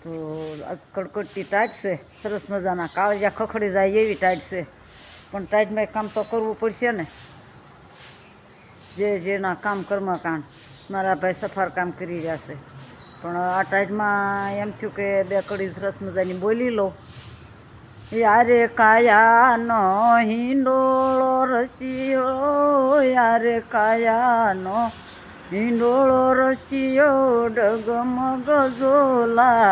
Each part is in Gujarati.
તો આજ કડકડતી ટાઈટ છે, સરસ મજાના કાળજા ખખડી જાય એવી ટાઈટ છે, પણ ટાઈટમાં કામ તો કરવું પડશે ને. જેના કામ કર્મકાંડ મારા ભાઈ સફાર કામ કરી રહ્યા છે, પણ આ ટાઈટમાં એમ થયું કે બે કડી સરસ મજાની બોલી લો. યારે કાયાનો હિંડોળો રસિયો, યારે કાયાનો હિંડોળો રસિયો, ડગમગ ઝોલા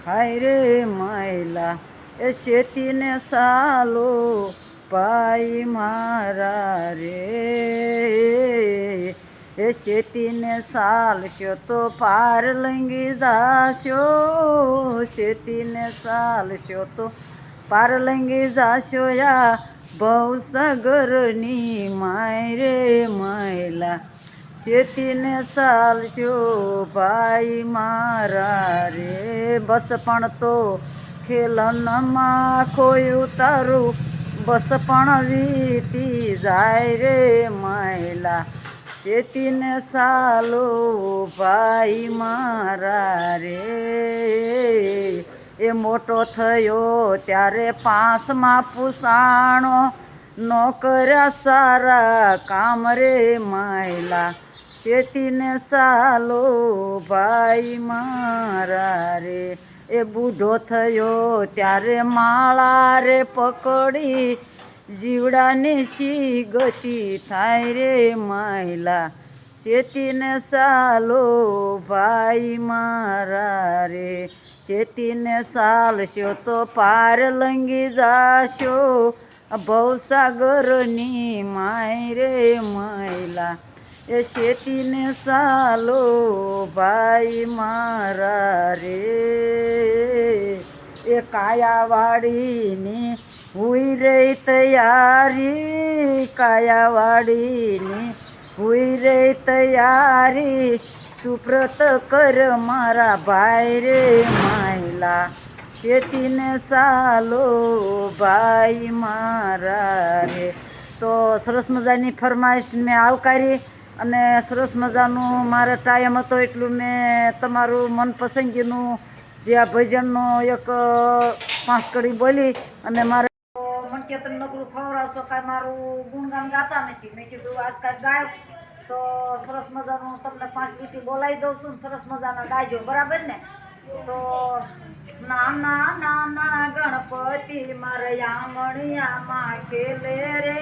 હાય રે માયલા, એ શેતીને સાલો પાઈ મારા રે, એ શેતીને સાલશો તો પાર લંગી જાશો, શેતીને સાલશો તો પાર લંગી જાશો, યા ભવસાગરની માય રે માયલા, શેતીને સાલશો ભાઈ મારા રે. બસ પણ તો ખેલનમાં ખોયું તારું, બસ પણ વીતી જાય રે માયલા, શેતીને સાલો ભાઈ મારા રે. એ મોટો થયો ત્યારે પાંચમાં પૂસાણો, ન કર્યા સારા કામ રે માયલા, શેતીને સાલો ભાઈ મારા રે. એ બૂઢો થયો ત્યારે માળા રે પકડી, જીવડાની સી ગતિ થાય રે માયલા, શેતીને સાલો ભાઈ મારા રે, શેતીને સાલશો તો પાર લંગી જાશો, ભવસાગરની માય રે માયલા, એ શેતીને સાલો ભાઈ મારા રે. એ કાયાવાડીની હુઈ રે તૈયારી, કાયાવાડીની હુઈ રે તૈયારી, સુપ્રત કર મારા ભાઈ રે માયલા, શેતીને સાલો ભાઈ મારા રે. તો સરસ મજાની ફરમાઈશ મેં આવકારી, અને સરસ મજાનું મારા ટાઈમ હતો એટલું મેં તમારું મનપસંદગીનું જે આ ભજનનો એક 5 કડી બોલી, અને મારે મન કે તમે નકરું ખવડાવશો કાંઈ મારું ગુણગાન ગાતા નથી. મેં કીધું આજ કાંઈ ગાય તો સરસ મજાનું તમને 5 લીટી બોલાવી દઉં છું, સરસ મજાના ગાજો, બરાબર ને. તો નાના નાના ગણપતિ મારા આંગણિયામાં ખેલે રે,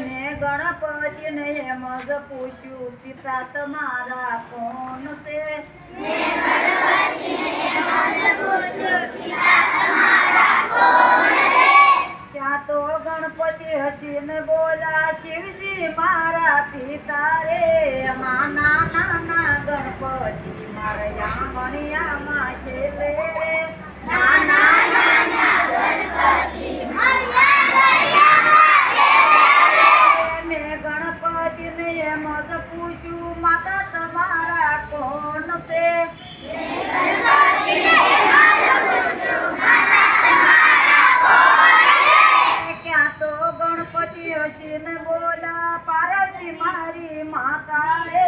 મેં ગણપતિને એમ જ પૂછ્યું પિતા તમારા કોણ છે, ત્યાં તો ગણપતિ હસીને બોલા શિવજી મારા પિતા રે. નાના નાના ગણપતિ મારા આંગણિયામાં ખેલે રે, નાના નાના ગણપતિ મેં ગણપતિને એમ જ પૂછ્યું માતા તમારા કોણ છે, ક્યાં તો ગણપતિ હસીને બોલા પાર્વતી મારી માતા રે.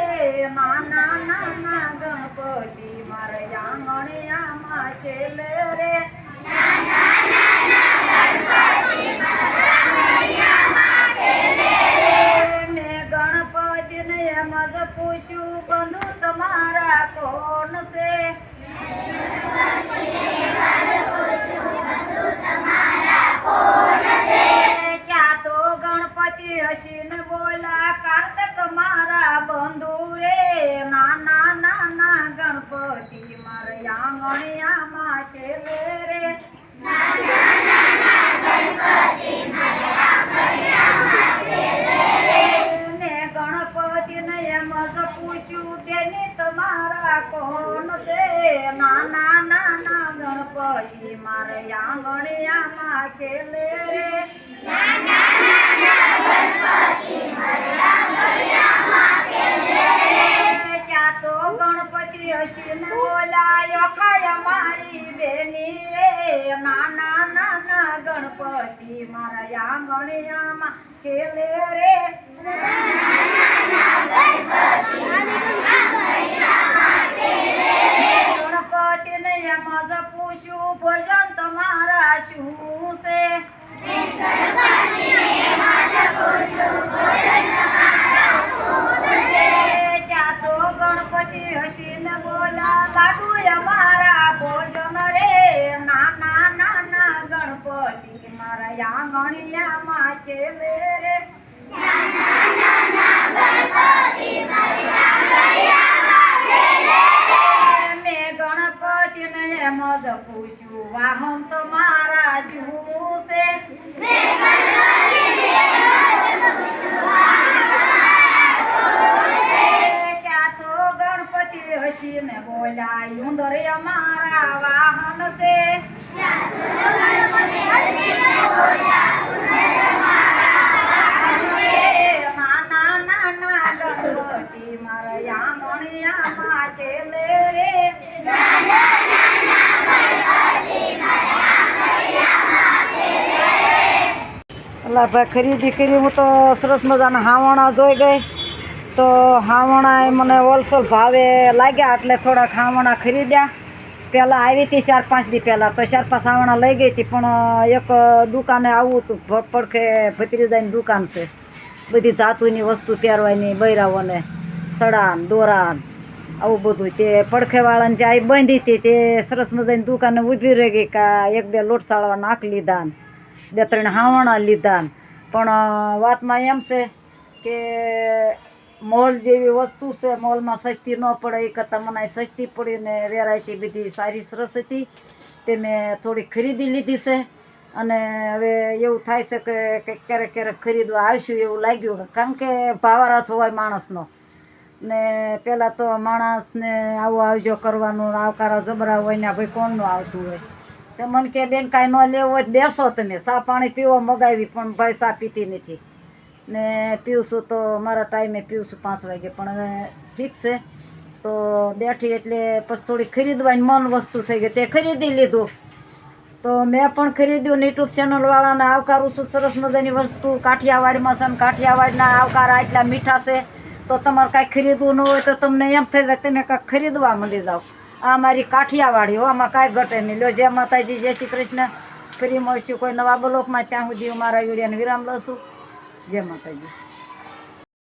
નાના નાના ગણપતિ મારા આંગણિયામાં ખેલે રે, મેં ગણપતિને એમ જ પૂછ્યું બંધુ તમારા કોણ છે, ક્યાં તો ગણપતિ હસીને બોલા કાર્તક મારા બંધુ રે. નાના નાના ગણપતિ મારા આંગણિયામાં ખેલે રે, મેં ગણપતિને એમ જ પૂછ્યું બેની તમારા કોણ છે, નાના નાના ગણપતિ મારા આંગણિયામાં ખેલે રે, ક્યાં તો ગણપતિ હસીને બોલાયો ખાય મારી બેની રે. નાના નાના ગણપતિ મારા આંગણિયામાં ખેલે રે, આંગણિયામાં ખેલે રે મેં ગણપતિને એમ જ પૂછ્યું વાહન તો મારા શું છે ક્યાં તો ગણપતિ હસીને બોલ્યા ઉંદર અમારા વાહન છે નાના નાના ગણપતિ મારા આંગણિયામાં ખેલે રે અલા ભાઈ ખરીદી કરી હું તો સરસ મજાના હાવણા જોઈ ગઈ તો હાવણા મને હોલસેલ ભાવે લાગ્યા એટલે થોડાક હાવણા ખરીદ્યા પહેલાં આવી હતી 4-5 દી પહેલાં તો 4-5 હાવણા લઈ ગઈ હતી પણ એક દુકાને આવું હતું પડખે ભત્રીજાની દુકાન છે બધી ધાતુની વસ્તુ પહેરવાની બૈરાઓને સડાન દોરાન આવું બધું તે પડખેવાળાને જે આવી બાંધી હતી તે સરસ મજાની દુકાને ઊભી રહી ગઈ કે 1-2 લોટ સાળવા નાખ લીધા 2-3 હાવણા લીધા પણ વાતમાં એમ છે કે મોલ જેવી વસ્તુ છે મોલમાં સસ્તી ન પડે એ કરતાં મને સસ્તી પડી ને વેરાયટી બધી સારી સરસ હતી તે મેં થોડી ખરીદી લીધી છે અને હવે એવું થાય છે કે ક્યારેક ક્યારેક ખરીદવા આવશું એવું લાગ્યું કારણ કે ભાવારાથ હોય માણસનો ને પહેલાં તો માણસને આવું આવજો કરવાનું આવકારા જબરા હોય ને ભાઈ કોણનું આવતું હોય તો મને કે બેન કાંઈ ન લેવું હોય તો બેસો તમે ચા પાણી પીવો મગાવી પણ ભાઈ ચા પીતી નથી ને પીવશું તો મારા ટાઈમે પીવશું 5 વાગે પણ હવે ઠીક છે તો બેઠી એટલે પછી થોડી ખરીદવાની મન વસ્તુ થઈ ગઈ તે ખરીદી લીધું તો મેં પણ ખરીદ્યું યુટ્યુબ ચેનલવાળાને આવકારું છું સરસ મજાની વસ્તુ કાઠિયાવાડમાં છે ને કાઠિયાવાડના આવકારા એટલા મીઠા છે તો તમારે કાંઈ ખરીદવું ન હોય તો તમને એમ થઈ જાય તમે કાંઈક ખરીદવા માંડી જાઓ આ મારી કાઠિયાવાડી હો આમાં કાંઈ ઘટે નહીં લો જય માતાજી જય શ્રી કૃષ્ણ ફરી મળશું કોઈ નવા બ્લોગમાં ત્યાં સુધી હું મારા વિડીયોને વિરામ લઉં છું જય માતાજી